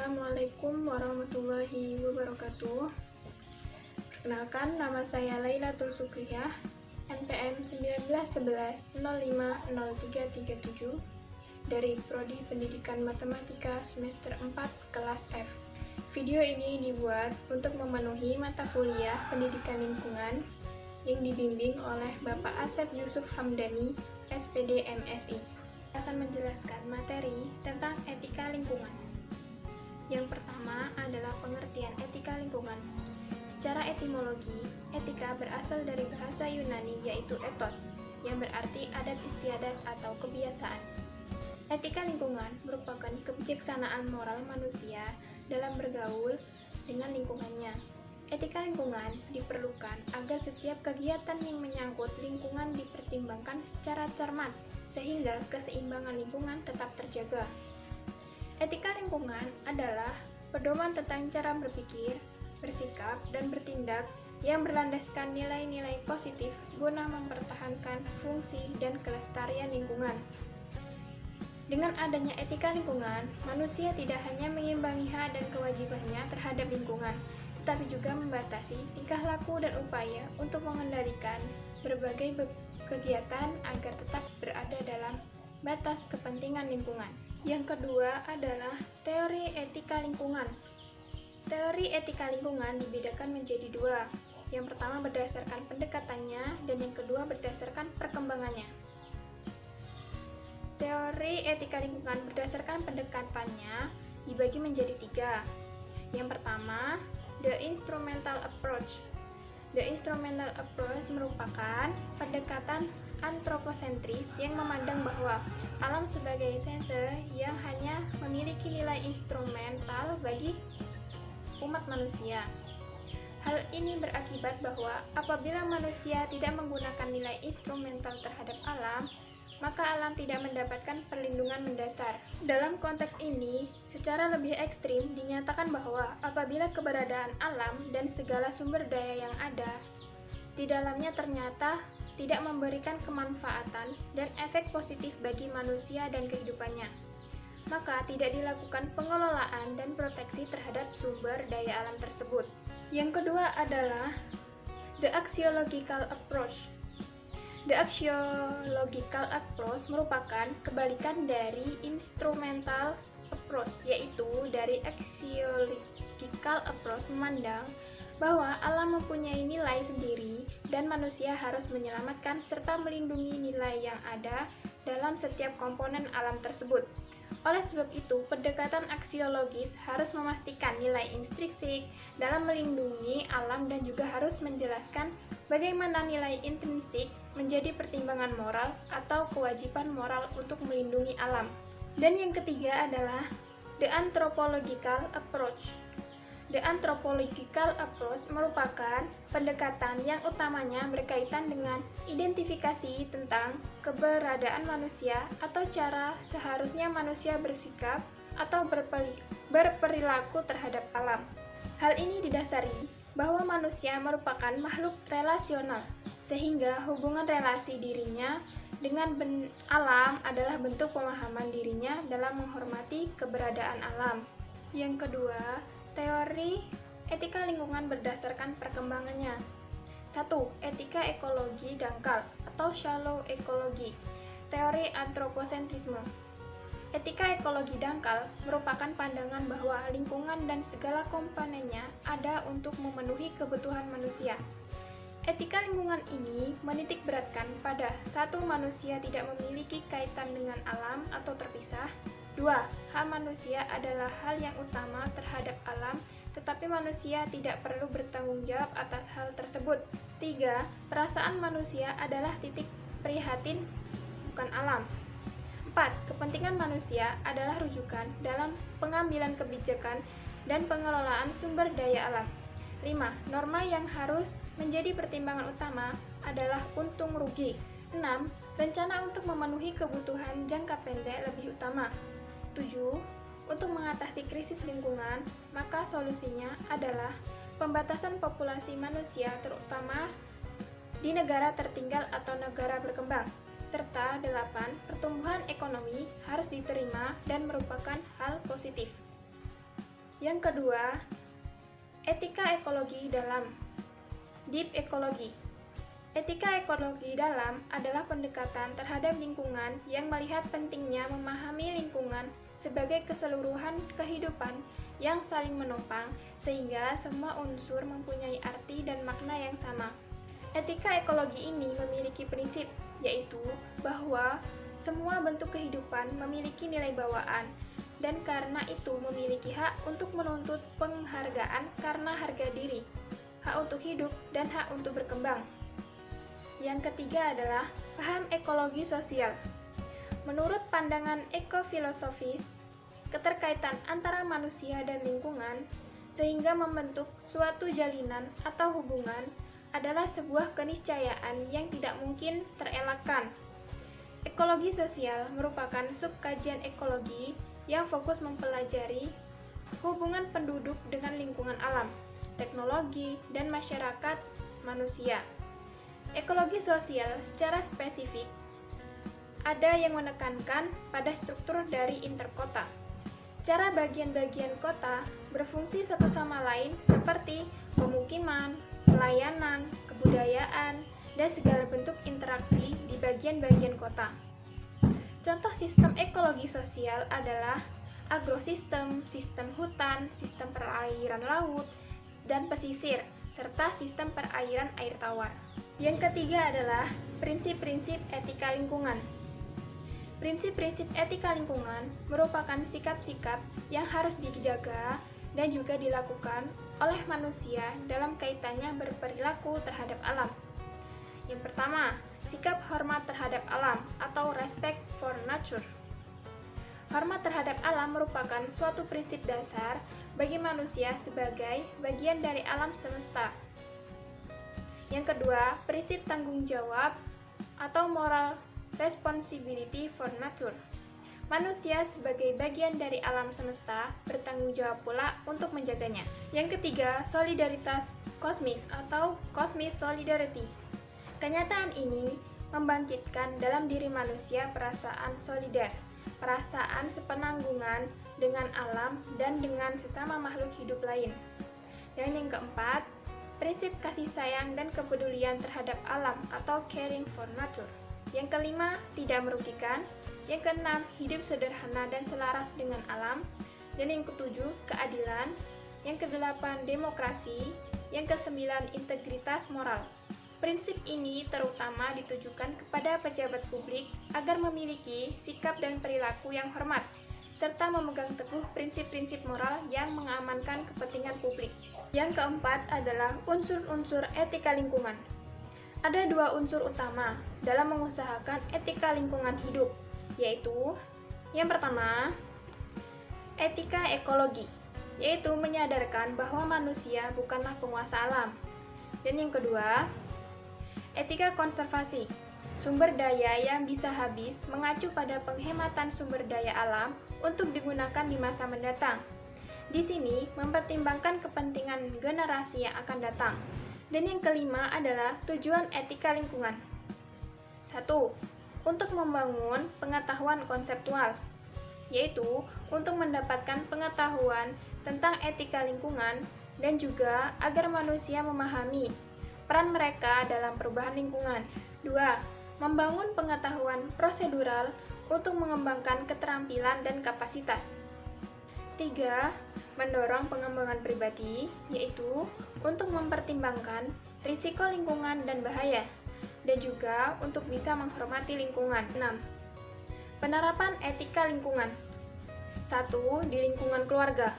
Assalamualaikum warahmatullahi wabarakatuh. Perkenalkan, nama saya Lailatul Sukriyah, NPM 1911050337 dari Prodi Pendidikan Matematika semester 4 kelas F. Video ini dibuat untuk memenuhi mata kuliah Pendidikan Lingkungan yang dibimbing oleh Bapak Asep Yusuf Hamdani, SPD MSI. Akan menjelaskan materi tentang etika lingkungan. Yang pertama adalah pengertian etika lingkungan. Secara etimologi, etika berasal dari bahasa Yunani yaitu ethos, yang berarti adat istiadat atau kebiasaan. Etika lingkungan merupakan kebijaksanaan moral manusia dalam bergaul dengan lingkungannya. Etika lingkungan diperlukan agar setiap kegiatan yang menyangkut lingkungan dipertimbangkan secara cermat, sehingga keseimbangan lingkungan tetap terjaga. Etika lingkungan adalah pedoman tentang cara berpikir, bersikap, dan bertindak yang berlandaskan nilai-nilai positif guna mempertahankan fungsi dan kelestarian lingkungan. Dengan adanya etika lingkungan, manusia tidak hanya mengimbangi hak dan kewajibannya terhadap lingkungan, tetapi juga membatasi tingkah laku dan upaya untuk mengendalikan berbagai kegiatan agar tetap berada dalam batas kepentingan lingkungan. Yang kedua adalah teori etika lingkungan. Teori etika lingkungan dibedakan menjadi dua. Yang pertama berdasarkan pendekatannya dan yang kedua berdasarkan perkembangannya. Teori etika lingkungan berdasarkan pendekatannya dibagi menjadi tiga. Yang pertama, the instrumental approach. The instrumental approach merupakan pendekatan antroposentris yang memandang bahwa alam sebagai sense yang hanya memiliki nilai instrumental bagi umat manusia. Hal ini berakibat bahwa apabila manusia tidak menggunakan nilai instrumental terhadap alam, maka alam tidak mendapatkan perlindungan mendasar. Dalam konteks ini, secara lebih ekstrim dinyatakan bahwa apabila keberadaan alam dan segala sumber daya yang ada di dalamnya ternyata tidak memberikan kemanfaatan dan efek positif bagi manusia dan kehidupannya, maka tidak dilakukan pengelolaan dan proteksi terhadap sumber daya alam tersebut. Yang kedua adalah the axiological approach. The axiological approach merupakan kebalikan dari instrumental approach, yaitu dari axiological approach memandang bahwa alam mempunyai nilai sendiri dan manusia harus menyelamatkan serta melindungi nilai yang ada dalam setiap komponen alam tersebut. Oleh sebab itu, pendekatan aksiologis harus memastikan nilai intrinsik dalam melindungi alam dan juga harus menjelaskan bagaimana nilai intrinsik menjadi pertimbangan moral atau kewajiban moral untuk melindungi alam. Dan yang ketiga adalah the anthropological approach. The anthropological approach merupakan pendekatan yang utamanya berkaitan dengan identifikasi tentang keberadaan manusia atau cara seharusnya manusia bersikap atau berperilaku terhadap alam. Hal ini didasari bahwa manusia merupakan makhluk relasional, sehingga hubungan relasi dirinya dengan alam adalah bentuk pemahaman dirinya dalam menghormati keberadaan alam. Yang kedua, teori etika lingkungan berdasarkan perkembangannya. 1. Etika ekologi dangkal atau shallow ekologi. Teori antroposentrisme. Etika ekologi dangkal merupakan pandangan bahwa lingkungan dan segala komponennya ada untuk memenuhi kebutuhan manusia. Etika lingkungan ini menitik beratkan pada 1. Manusia tidak memiliki kaitan dengan alam atau terpisah. 2. Hak manusia adalah hal yang utama terhadap alam, tetapi manusia tidak perlu bertanggung jawab atas hal tersebut. 3. Perasaan manusia adalah titik prihatin, bukan alam. 4. Kepentingan manusia adalah rujukan dalam pengambilan kebijakan dan pengelolaan sumber daya alam. 5. Norma yang harus menjadi pertimbangan utama adalah untung rugi. 6. Rencana untuk memenuhi kebutuhan jangka pendek lebih utama. 7. Untuk mengatasi krisis lingkungan, maka solusinya adalah pembatasan populasi manusia terutama di negara tertinggal atau negara berkembang. Serta 8. Pertumbuhan ekonomi harus diterima dan merupakan hal positif. Yang kedua, etika ekologi dalam deep ekologi. Etika ekologi dalam adalah pendekatan terhadap lingkungan yang melihat pentingnya memahami lingkungan sebagai keseluruhan kehidupan yang saling menopang sehingga semua unsur mempunyai arti dan makna yang sama. Etika ekologi ini memiliki prinsip, yaitu bahwa semua bentuk kehidupan memiliki nilai bawaan dan karena itu memiliki hak untuk menuntut penghargaan karena harga diri, hak untuk hidup, dan hak untuk berkembang. Yang ketiga adalah paham ekologi sosial. Menurut pandangan ekofilosofis, keterkaitan antara manusia dan lingkungan sehingga membentuk suatu jalinan atau hubungan adalah sebuah keniscayaan yang tidak mungkin terelakkan. Ekologi sosial merupakan subkajian ekologi yang fokus mempelajari hubungan penduduk dengan lingkungan alam, teknologi, dan masyarakat manusia. Ekologi sosial secara spesifik ada yang menekankan pada struktur dari interkota. Cara bagian-bagian kota berfungsi satu sama lain seperti pemukiman, pelayanan, kebudayaan, dan segala bentuk interaksi di bagian-bagian kota. Contoh sistem ekologi sosial adalah agrosistem, sistem hutan, sistem perairan laut, dan pesisir, serta sistem perairan air tawar. Yang ketiga adalah prinsip-prinsip etika lingkungan. Prinsip-prinsip etika lingkungan merupakan sikap-sikap yang harus dijaga dan juga dilakukan oleh manusia dalam kaitannya berperilaku terhadap alam. Yang pertama, sikap hormat terhadap alam atau respect for nature. Hormat terhadap alam merupakan suatu prinsip dasar bagi manusia sebagai bagian dari alam semesta. Yang kedua, prinsip tanggung jawab atau moral responsibility for nature. Manusia sebagai bagian dari alam semesta bertanggung jawab pula untuk menjaganya. Yang ketiga, solidaritas kosmis atau cosmic solidarity. Kenyataan ini membangkitkan dalam diri manusia perasaan solidar, perasaan sepenanggungan dengan alam dan dengan sesama makhluk hidup lain. Dan yang keempat, prinsip kasih sayang dan kepedulian terhadap alam atau caring for nature. Yang kelima, tidak merugikan. Yang keenam, hidup sederhana dan selaras dengan alam. Dan yang ketujuh, keadilan. Yang kedelapan, demokrasi. Yang kesembilan, integritas moral. Prinsip ini terutama ditujukan kepada pejabat publik agar memiliki sikap dan perilaku yang hormat, serta memegang teguh prinsip-prinsip moral yang mengamankan kepentingan publik. Yang keempat adalah unsur-unsur etika lingkungan. Ada dua unsur utama dalam mengusahakan etika lingkungan hidup, yaitu yang pertama, etika ekologi, yaitu menyadarkan bahwa manusia bukanlah penguasa alam. Dan yang kedua, etika konservasi, sumber daya yang bisa habis mengacu pada penghematan sumber daya alam untuk digunakan di masa mendatang. Di sini mempertimbangkan kepentingan generasi yang akan datang. Dan yang kelima adalah tujuan etika lingkungan. 1. Untuk membangun pengetahuan konseptual, yaitu untuk mendapatkan pengetahuan tentang etika lingkungan dan juga agar manusia memahami peran mereka dalam perubahan lingkungan. 2. Membangun pengetahuan prosedural untuk mengembangkan keterampilan dan kapasitas. 3. Mendorong pengembangan pribadi, yaitu untuk mempertimbangkan risiko lingkungan dan bahaya, dan juga untuk bisa menghormati lingkungan. 6. Penerapan etika lingkungan. 1. Di lingkungan keluarga.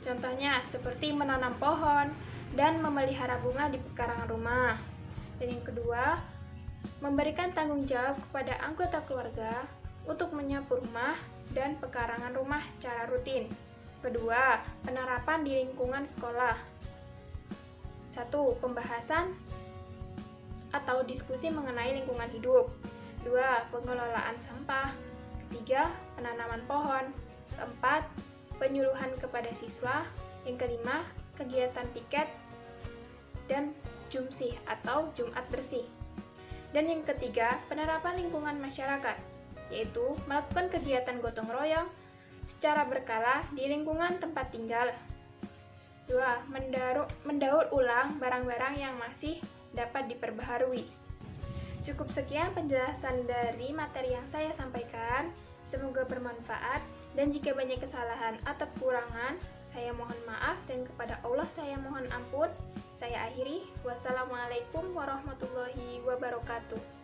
Contohnya seperti menanam pohon dan memelihara bunga di pekarangan rumah. Dan yang kedua, memberikan tanggung jawab kepada anggota keluarga untuk menyapu rumah dan pekarangan rumah secara rutin. Kedua, penerapan di lingkungan sekolah. 1. Pembahasan atau diskusi mengenai lingkungan hidup. 2. Pengelolaan sampah. 3. Penanaman pohon. 4. Penyuluhan kepada siswa. Yang kelima, kegiatan piket dan jumsih atau Jumat bersih. Dan yang ketiga, penerapan lingkungan masyarakat, yaitu melakukan kegiatan gotong royong, secara berkala di lingkungan tempat tinggal. 2. Mendaur ulang barang-barang yang masih dapat diperbaharui. Cukup sekian penjelasan dari materi yang saya sampaikan. Semoga bermanfaat, dan jika banyak kesalahan atau kekurangan, saya mohon maaf, dan kepada Allah saya mohon ampun. Saya akhiri. Wassalamualaikum warahmatullahi wabarakatuh.